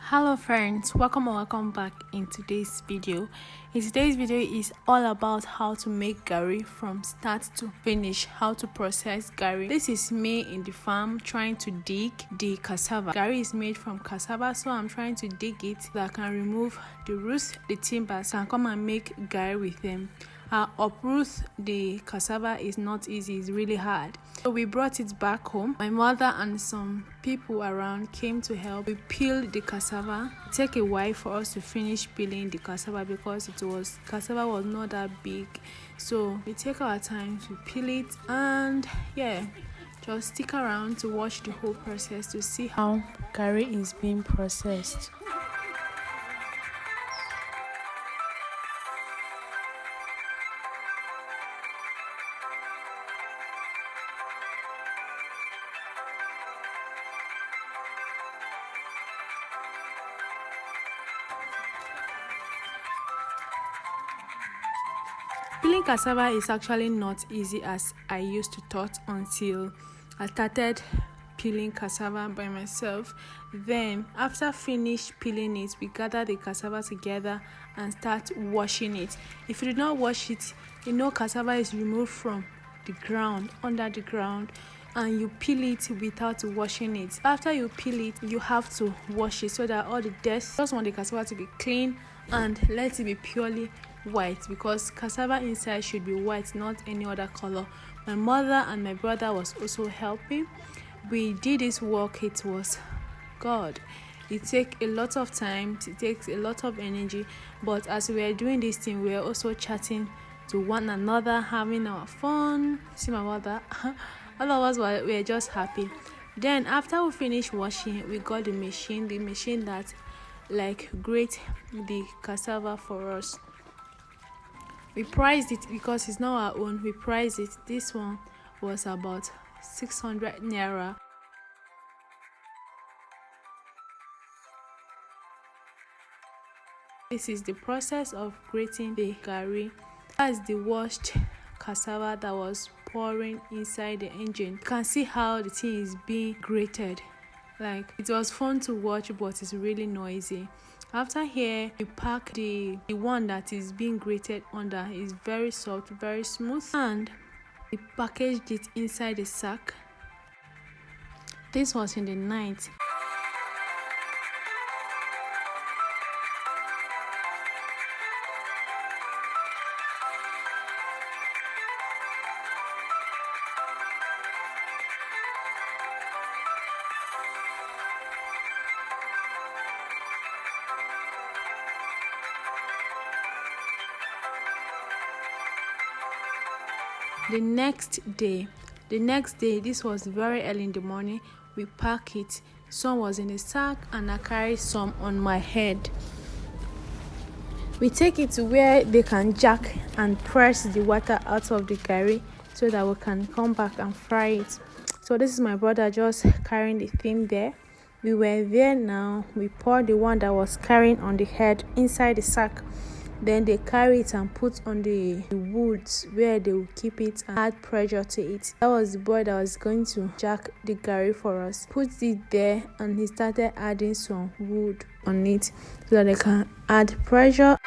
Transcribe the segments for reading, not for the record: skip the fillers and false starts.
Hello friends, welcome back in today's video. In today's video is all about how to make garri from start to finish, how to process garri. This is me in the farm trying to dig the cassava. Garri is made from cassava, so I'm trying to dig it so I can remove the roots, the timbers, and come and make garri with them. Uproot the cassava is not easy, it's really hard. So we brought it back home. My mother and some people around came to help. We peeled the cassava. It took a while for us to finish peeling the cassava because cassava was not that big. So we take our time to peel it, and just stick around to watch the whole process to see how garri is being processed. Peeling cassava is actually not easy as I used to thought until I started peeling cassava by myself. Then after finish peeling it, we gather the cassava together and start washing it. If you do not wash it, cassava is removed from the ground, under the ground, and you peel it without washing it. After you peel it, you have to wash it so that all the dirt, just want the cassava to be clean and let it be purely white, because cassava inside should be white, not any other color. My mother and my brother was also helping. We did this work. It was God. It takes a lot of time, it takes a lot of energy, but as we were doing this thing, we were also chatting to one another, having our fun. See my mother. All of us were just happy. Then after we finished washing, we got the machine that grate the cassava for us. We priced it because it's not our own. We priced it. This one was about 600 naira. This is the process of grating the garri. That's the washed cassava that was pouring inside the engine. You can see how the thing is being grated. It was fun to watch, but it's really noisy. After here, we pack the one that is being grated under. Is very soft, very smooth, and we packaged it inside the sack. This was in the night. The next day, this was very early in the morning, we pack it. Some was in the sack and I carried some on my head. We take it to where they can jack and press the water out of the garri so that we can come back and fry it. So this is my brother just carrying the thing there. We were there now. We poured the one that was carrying on the head inside the sack. Then they carry it and put on the woods where they will keep it and add pressure to it. That was the boy that was going to jack the garri for us. Put it there and he started adding some wood on it so that they can add pressure.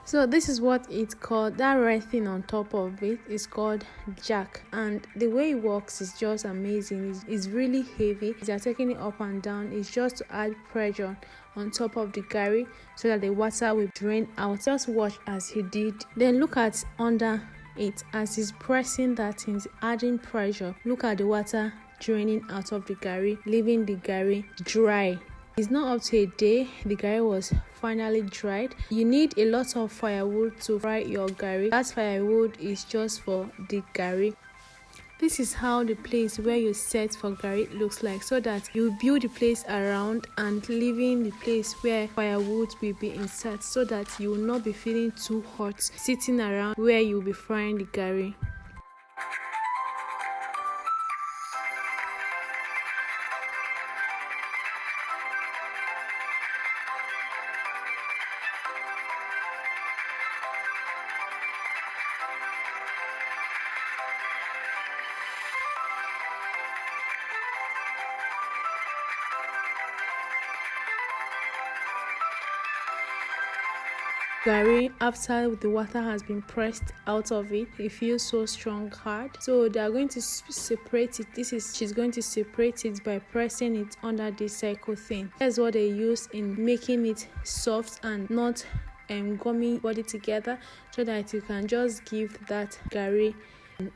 So this is what it's called. That red thing on top of it is called jack, and the way it works is just amazing. It's really heavy. They're taking it up and down. It's just to add pressure on top of the garri so that the water will drain out. Just watch as he did. Then look at under it. As he's pressing that, he's adding pressure. Look at the water draining out of the garri, leaving the garri dry. It's not up to a day, the garri was finally dried. You need a lot of firewood to fry your garri. That firewood is just for the garri. This is how the place where you set for garri looks like, so that you build the place around and leaving the place where firewood will be inside, so that you will not be feeling too hot sitting around where you will be frying the garri. Garri, after the water has been pressed out of it, it feels so strong hard, so they are going to separate it. She's going to separate it by pressing it under this circle thing. That's what they use in making it soft and not gummy body together, so that you can just give that garri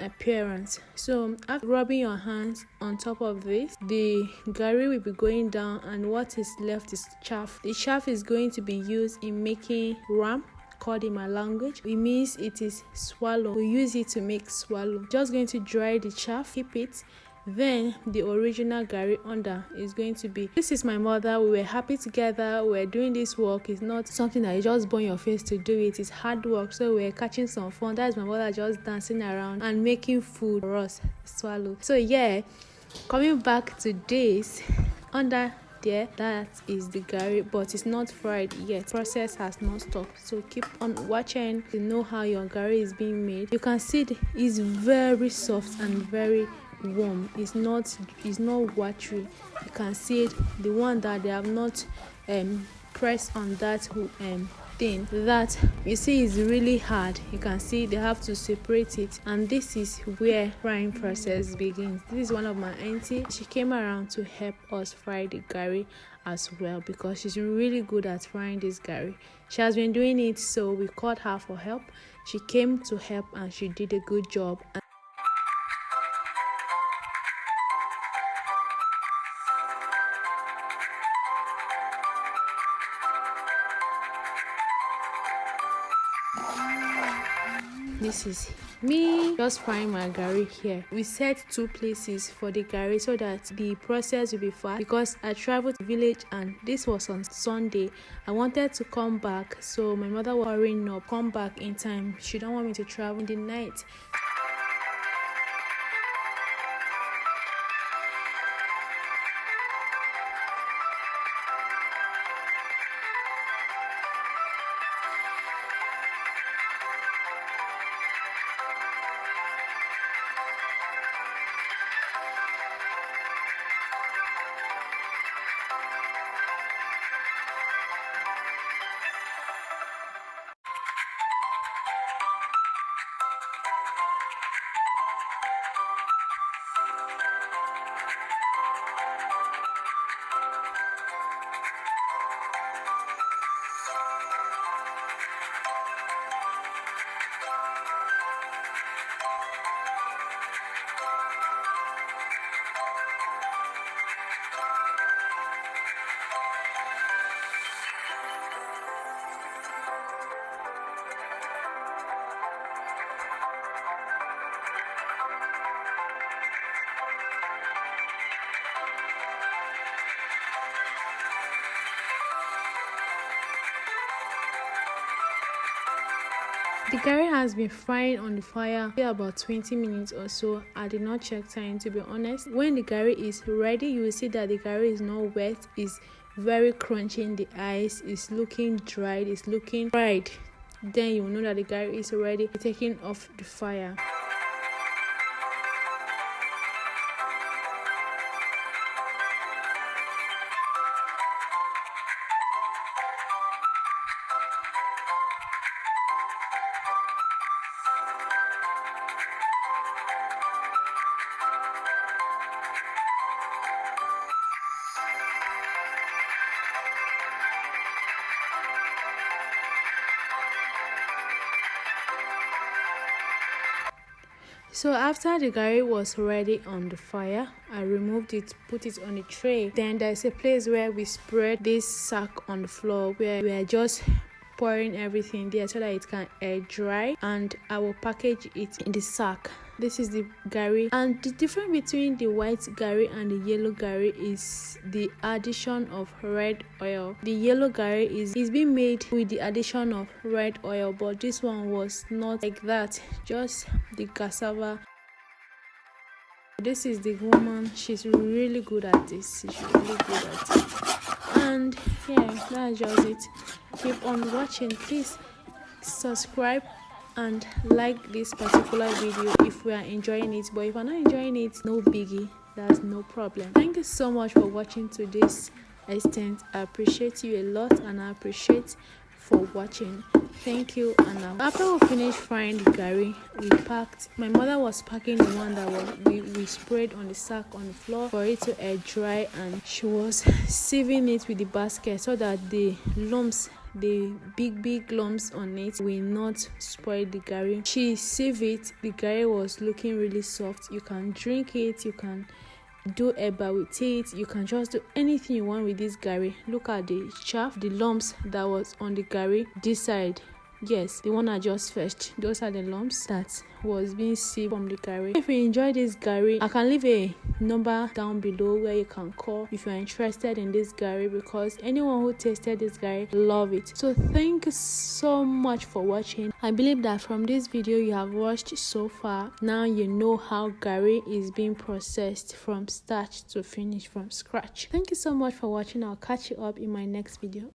appearance. So after rubbing your hands on top of this, the garri will be going down, and what is left is chaff. The chaff is going to be used in making ram, called in my language. It means it is swallow. We use it to make swallow. Just going to dry the chaff, keep it. Then the original garri under is going to be, this is my mother. We were happy together. We were doing this work. It's not something that you just burn your face to do it. It's hard work, so we're catching some fun. That's my mother just dancing around and making food for us, swallow. So yeah, coming back to this, under there, that is the garri, but it's not fried yet. Process has not stopped, so keep on watching to know how your garri is being made. You can see it's very soft and very warm. It's not watery. You can see it, the one that they have not pressed on that thing, that you see is really hard. You can see they have to separate it, and this is where frying process begins. This is one of my auntie. She came around to help us fry the garri as well, because she's really good at frying this garri. She has been doing it, so we called her for help. She came to help and she did a good job. This is me just frying my garri here. We set 2 places for the garri so that the process will be fast, because I traveled to the village and this was on Sunday. I wanted to come back, so my mother was hurrying up, come back in time. She don't want me to travel in the night. The garri has been frying on the fire for about 20 minutes or so. I did not check time, to be honest. When the garri is ready, you will see that the garri is not wet, it's very crunchy in the eyes, it's looking dried, it's looking fried. Then you will know that the garri is ready, taking off the fire. So after the garri was ready on the fire, I removed it, put it on a tray. Then there's a place where we spread this sack on the floor, where we are just pouring everything there so that it can air dry, and I will package it in the sack. This is the garri, and the difference between the white garri and the yellow garri is the addition of red oil. The yellow garri is being made with the addition of red oil, but this one was not like that, just the cassava. This is the woman, she's really good at this. She's really good at it. And yeah, that's just it. Keep on watching. Please subscribe and like this particular video if we are enjoying it, but if you're not enjoying it, no biggie, that's no problem. Thank you so much for watching to this extent. I appreciate you a lot, and I appreciate for watching. Thank you. And after we finished frying the garri, we packed. My mother was packing the one that we sprayed on the sack on the floor for it to air dry, and she was sieving it with the basket so that the lumps, the big lumps on it, will not spoil the garri. She sieved it. The garri was looking really soft. You can drink it, you can do eba with it, you can just do anything you want with this garri. Look at the chaff, the lumps that was on the garri this side. Yes, the one I just fetched, those are the lumps that was being sieved from the garri. If you enjoy this garri, I can leave a number down below where you can call if you're interested in this garri, because anyone who tasted this garri love it. So thank you so much for watching. I believe that from this video you have watched so far, now you know how garri is being processed from start to finish, from scratch. Thank you so much for watching. I'll catch you up in my next video.